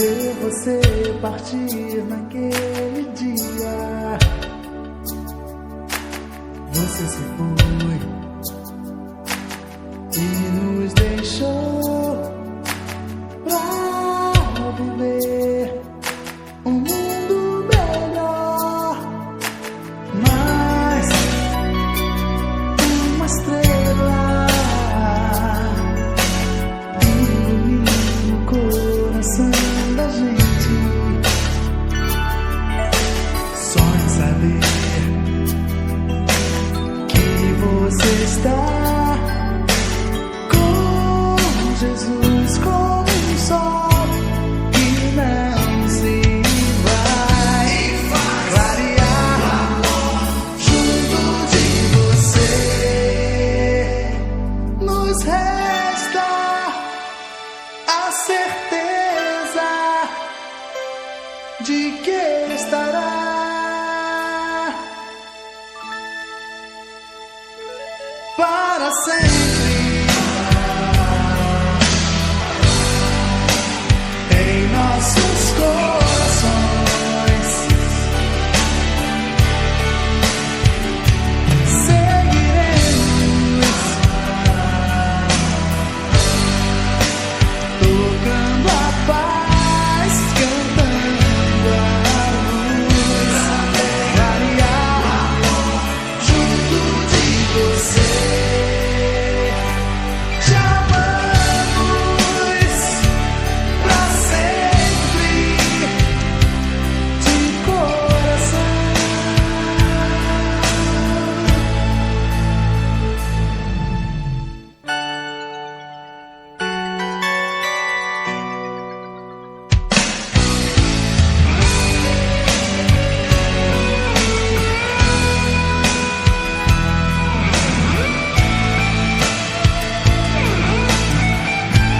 ver você partir naquele dia. Você se foi e nos deixou pra viver um mundo melhor. Mas uma estrela ilumina o coração da gente, só em saber você está com Jesus como um sol que não se vai clarear junto de você. Nos resta a certeza de que estará para sempre.